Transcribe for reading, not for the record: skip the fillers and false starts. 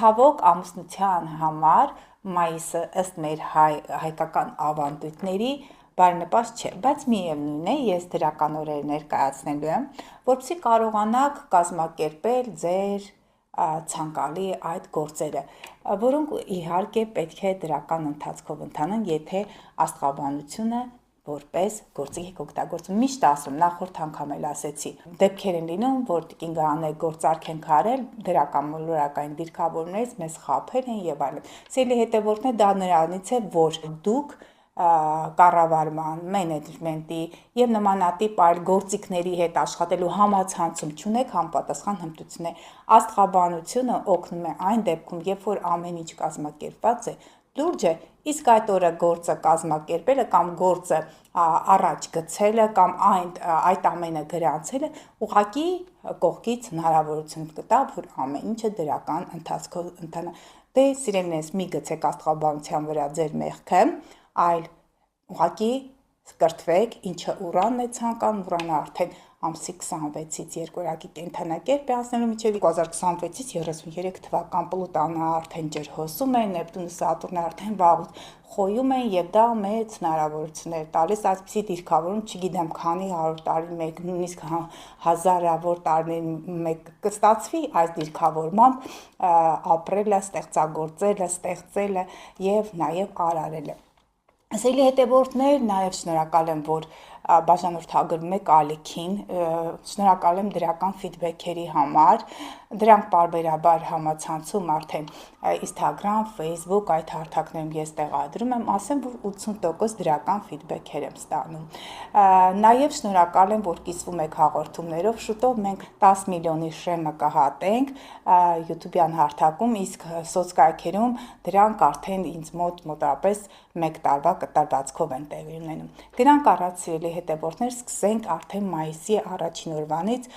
Ցավոք ամուսնության համար մայիսը ըստ մեր հայկական ավանդույթների բարենպաստ չէ, բայց միևնույն է, ես դրական օրեր ներկայացնելու եմ, որպեսզի կարողանաք կազմակերպել ձեր ցանկալի այդ գործերը, որոնք իհարկե պետք է դրական ընթացքով ընթանան, եթե աստղաբանությունը որպես գործիք եք օգտագործում։ Միշտ ասում, նախորդ անգամ էլ ասեցի, դեպքեր են լինում, որ տիկին գահանե գործարք են արել, դրական մոլորակային դիրքավորներից մեզ խաբել են եւ այլն։ Սիրելի հետևորդներ, դա նրանից է, որ դուք կառավարման, մենեջմենտի եւ նմանատիպ այլ գործիքների հետ աշխատելու համացանցում չունեք համապատասխան հմտություններ։ Աստղաբանությունը օգնում է այն դեպքում, երբ որ ամեն ինչ կազմակերպված է լուրջ է, իսկ այդ օրը գործը կազմակերպելը կամ գործը առաջ գցելը կամ այդ ամենը գրանցելը ուղղակի կողքից հնարավորություն կտա, որ ամեն ինչը դրական ընթացքով ընթանա։ Դե սիրելիներս, մի գցեք աստղաբանության վրա ձեր մեղքը, այլ ուղղակի կրթվեք, ինչը ուրանն է ցանկանում, ուրանը արդեն ամսի 26-ից երկորակի կենդանակերպ է անցնելու մինչև 2026-ից 33 թվական Պլուտոնը արդեն ջրհոսում է, Նեպտունը, Սատուրնը արդեն վաղուց խոյում են եւ դա մեծ հնարավորություններ տալիս այսպիսի դիրքավորում, չգիտեմ քանի 100 տարի մեկ, նույնիսկ հազարավոր տարիների մեկ կստացվի այս դիրքավորմամբ ապրելը, ստեղծագործելը, ստեղծելը եւ նաեւ արարելը։ Սիրելի հետևորդներ, նաև շնորհակալ եմ, որ բաժանորդագրում եք ալիքին, շնորհակալ եմ դրական ֆիդբեքերի համար, դրանք պարբերաբար համացանցում արդեն Instagram, Facebook, այդ հարթակներում ես տեղադրում եմ, ասեմ, որ 80% դրական ֆիդբեքեր եմ ստանում։ Նաև շնորհակալ եմ, որ կիսվում եք հաղորդումներով, շուտով մենք 10 միլիոնի շեմը կհատենք YouTube-յան հարթակում, իսկ սոցկայքերում դրանք արդեն ինձ մոտավորապես 1 տարվա կտրվածքով են տեղի ունենում։ Գնանք առաջ, սիրելի հետևորդներ, սկսենք արդեն մայիսի առաջին օրվանից